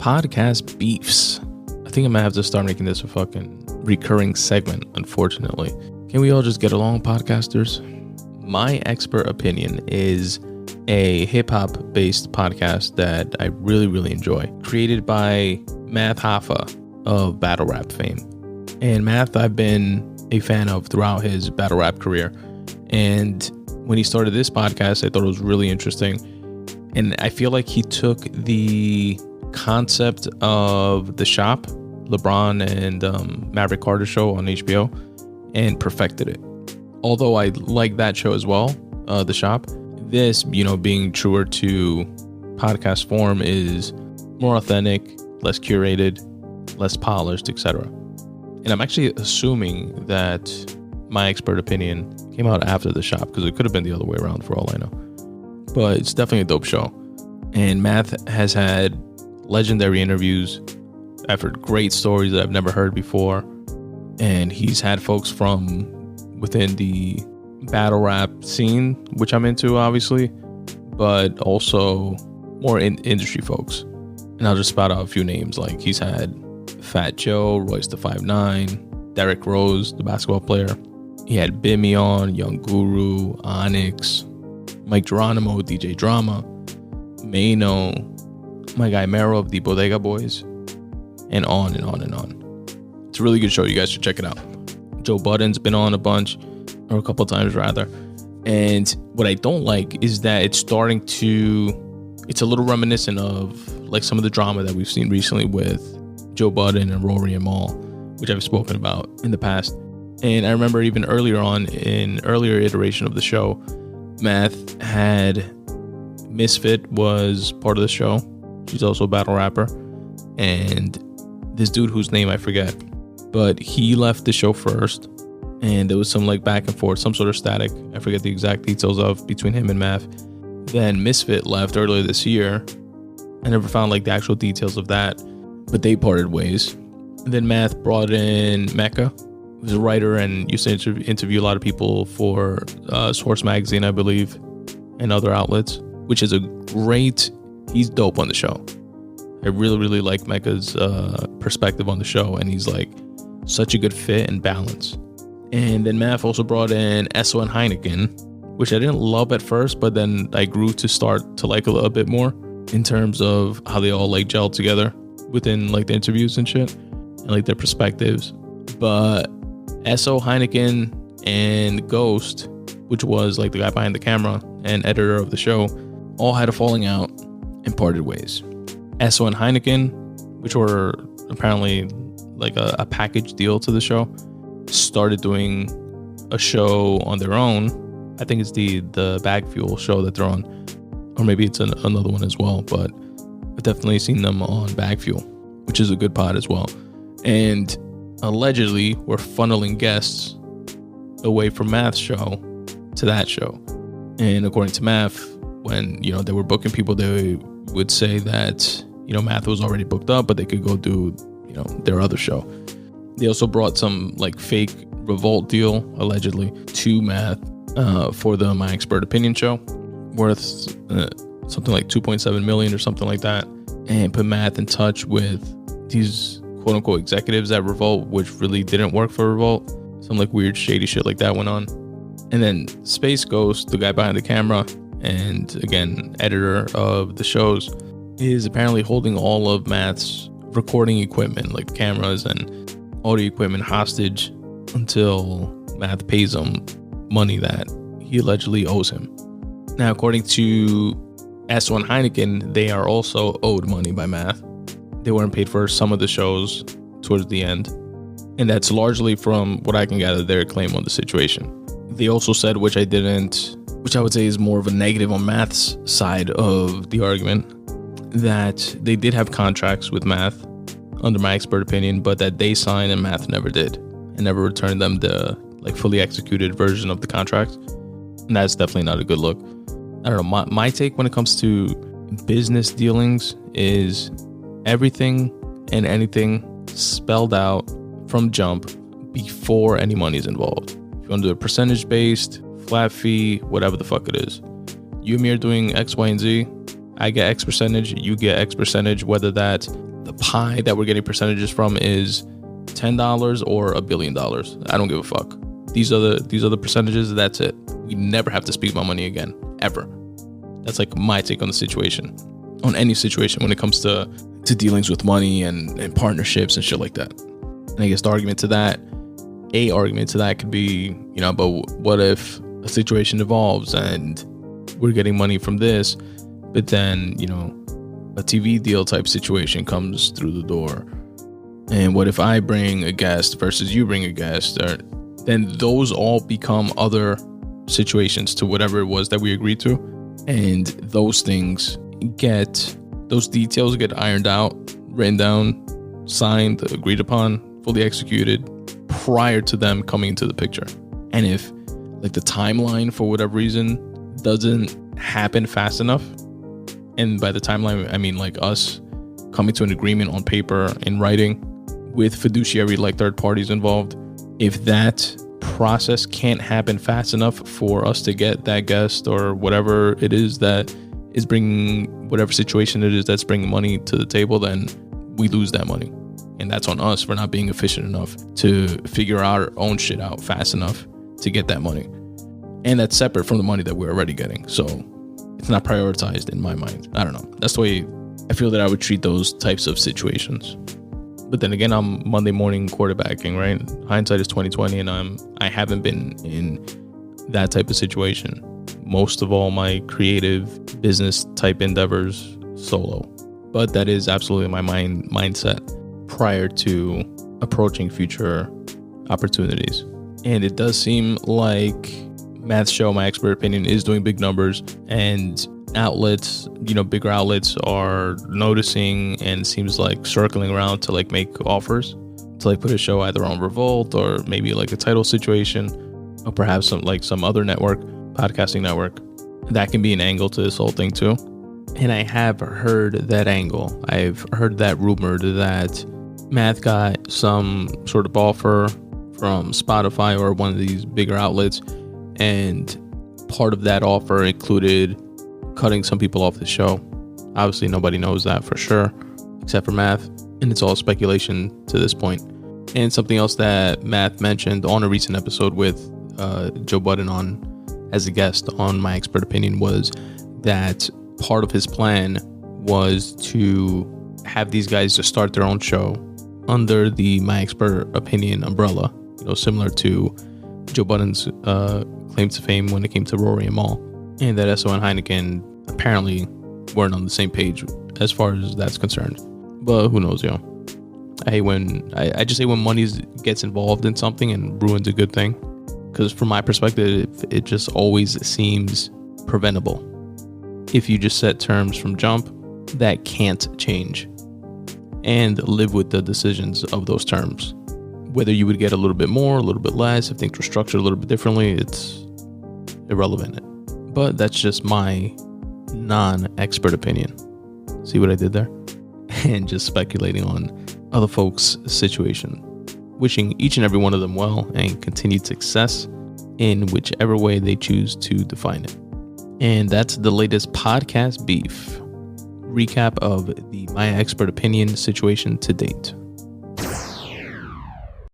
podcast beefs. I think I might have to start making this a fucking recurring segment, unfortunately. Can we all just get along, podcasters? My Expert Opinion is a hip-hop based podcast that I really, really enjoy. Created by Math Hoffa of battle rap fame. And Math, I've been a fan of throughout his battle rap career. And when he started this podcast, I thought it was really interesting. And I feel like he took the concept of The Shop, LeBron and Maverick Carter show on HBO, and perfected it. Although I like that show as well, The Shop, this, being truer to podcast form, is more authentic, less curated, less polished, etc. And I'm actually assuming that My Expert Opinion came out after The Shop, because it could have been the other way around for all I know. But it's definitely a dope show. And Math has had legendary interviews. I've heard great stories that I've never heard before. And he's had folks from within the battle rap scene, which I'm into, obviously, but also more industry folks. And I'll just spout out a few names. Like, he's had Fat Joe, Royce the 5'9", Derrick Rose, the basketball player. He had Bimmy on, Young Guru, Onyx, Mike Geronimo, DJ Drama, Mano, my guy Mero of the Bodega Boys, and on and on and on. It's a really good show. You guys should check it out. Joe Budden's been on a bunch, or a couple times rather. And what I don't like is that it's a little reminiscent of like some of the drama that we've seen recently with Joe Budden and Rory and Mal, which I've spoken about in the past. And I remember even earlier on, in earlier iteration of the show, Math had Misfit was part of the show. She's also a battle rapper. And this dude whose name I forget, but he left the show first. And there was some like back and forth, some sort of static. I forget the exact details of between him and Math. Then Misfit left earlier this year. I never found like the actual details of that, but they parted ways. And then Math brought in Mecca, who's a writer and used to interview a lot of people for Source Magazine, I believe, and other outlets, which is he's dope on the show. I really, really like Mecca's perspective on the show, and he's like such a good fit and balance. And then Math also brought in Esso and Heineken, which I didn't love at first, but then I grew to start to like a little bit more in terms of how they all like gelled together within like the interviews and shit and like their perspectives. But Esso, Heineken, and Ghost, which was like the guy behind the camera and editor of the show, all had a falling out and parted ways. Esso and Heineken, which were apparently like a package deal to the show, started doing a show on their own. I think it's the Bag Fuel show that they're on, or maybe it's another one as well, but I've definitely seen them on Bag Fuel, which is a good pod as well. And allegedly we're funneling guests away from Math's show to that show. And according to Math, when they were booking people, they would say that Math was already booked up, but they could go do their other show. They also brought some like fake Revolt deal allegedly to Math for the My Expert Opinion show, worth something like 2.7 million or something like that, and put Math in touch with these quote unquote executives at Revolt, which really didn't work for Revolt. Some like weird shady shit like that went on. And then Space Ghost, the guy behind the camera and again editor of the shows, is apparently holding all of Math's recording equipment, like cameras and audio equipment, hostage until Math pays him money that he allegedly owes him. Now, according to S1 Heineken, they are also owed money by Math. They weren't paid for some of the shows towards the end, and that's largely, from what I can gather, their claim on the situation. They also said, which I would say is more of a negative on Math's side of the argument, that they did have contracts with Math under My Expert Opinion, but that they signed and Math never did, and never returned them the like fully executed version of the contract. And that's definitely not a good look. I don't know, my take when it comes to business dealings is everything and anything spelled out from jump before any money is involved. If you want to do a percentage based, flat fee, whatever the fuck it is, you and me are doing X, Y, and Z. I get X percentage, you get X percentage, whether that's the pie that we're getting percentages from is $10 or $1 billion. I don't give a fuck. These are the percentages. That's it. We never have to speak about money again, ever. That's like my take on the situation, on any situation when it comes to dealings with money and partnerships and shit like that. And I guess the argument to that could be, but what if a situation evolves and we're getting money from this, but then, a TV deal type situation comes through the door. And what if I bring a guest versus you bring a guest? Then those all become other situations to whatever it was that we agreed to. And those details get ironed out, written down, signed, agreed upon, fully executed prior to them coming into the picture. And if like the timeline for whatever reason doesn't happen fast enough, and by the timeline I mean like us coming to an agreement on paper in writing with fiduciary like third parties involved, if that process can't happen fast enough for us to get that guest or whatever it is that is bringing, whatever situation it is that's bringing money to the table, then we lose that money. And that's on us for not being efficient enough to figure our own shit out fast enough to get that money. And that's separate from the money that we're already getting. So it's not prioritized in my mind. I don't know. That's the way I feel that I would treat those types of situations. But then again, I'm Monday morning quarterbacking, right? Hindsight is 2020, and I haven't been in that type of situation. Most of all my creative business type endeavors solo. But that is absolutely my mindset prior to approaching future opportunities. And it does seem like Math Show, my expert opinion, is doing big numbers, and outlets, bigger outlets are noticing and seems like circling around to like make offers to like put a show either on Revolt or maybe like a title situation, or perhaps some other network, podcasting network. That can be an angle to this whole thing too. And I have heard that angle. I've heard that rumored that Math got some sort of offer from Spotify or one of these bigger outlets, and part of that offer included cutting some people off the show. Obviously, nobody knows that for sure, except for Math, and it's all speculation to this point. And something else that Math mentioned on a recent episode with Joe Budden on as a guest on My Expert Opinion was that part of his plan was to have these guys just start their own show under the My Expert Opinion umbrella, similar to Joe Budden's claim to fame when it came to Rory and Mal. And that Esso and Heineken apparently weren't on the same page as far as that's concerned. But who knows, I just hate when money gets involved in something and ruins a good thing. Because from my perspective, it just always seems preventable. If you just set terms from jump that can't change and live with the decisions of those terms. Whether you would get a little bit more, a little bit less, if things were structured a little bit differently, it's irrelevant. But that's just my non-expert opinion. See what I did there? And just speculating on other folks' situation. Wishing each and every one of them well and continued success in whichever way they choose to define it. And that's the latest podcast beef. Recap of the My Expert Opinion situation to date.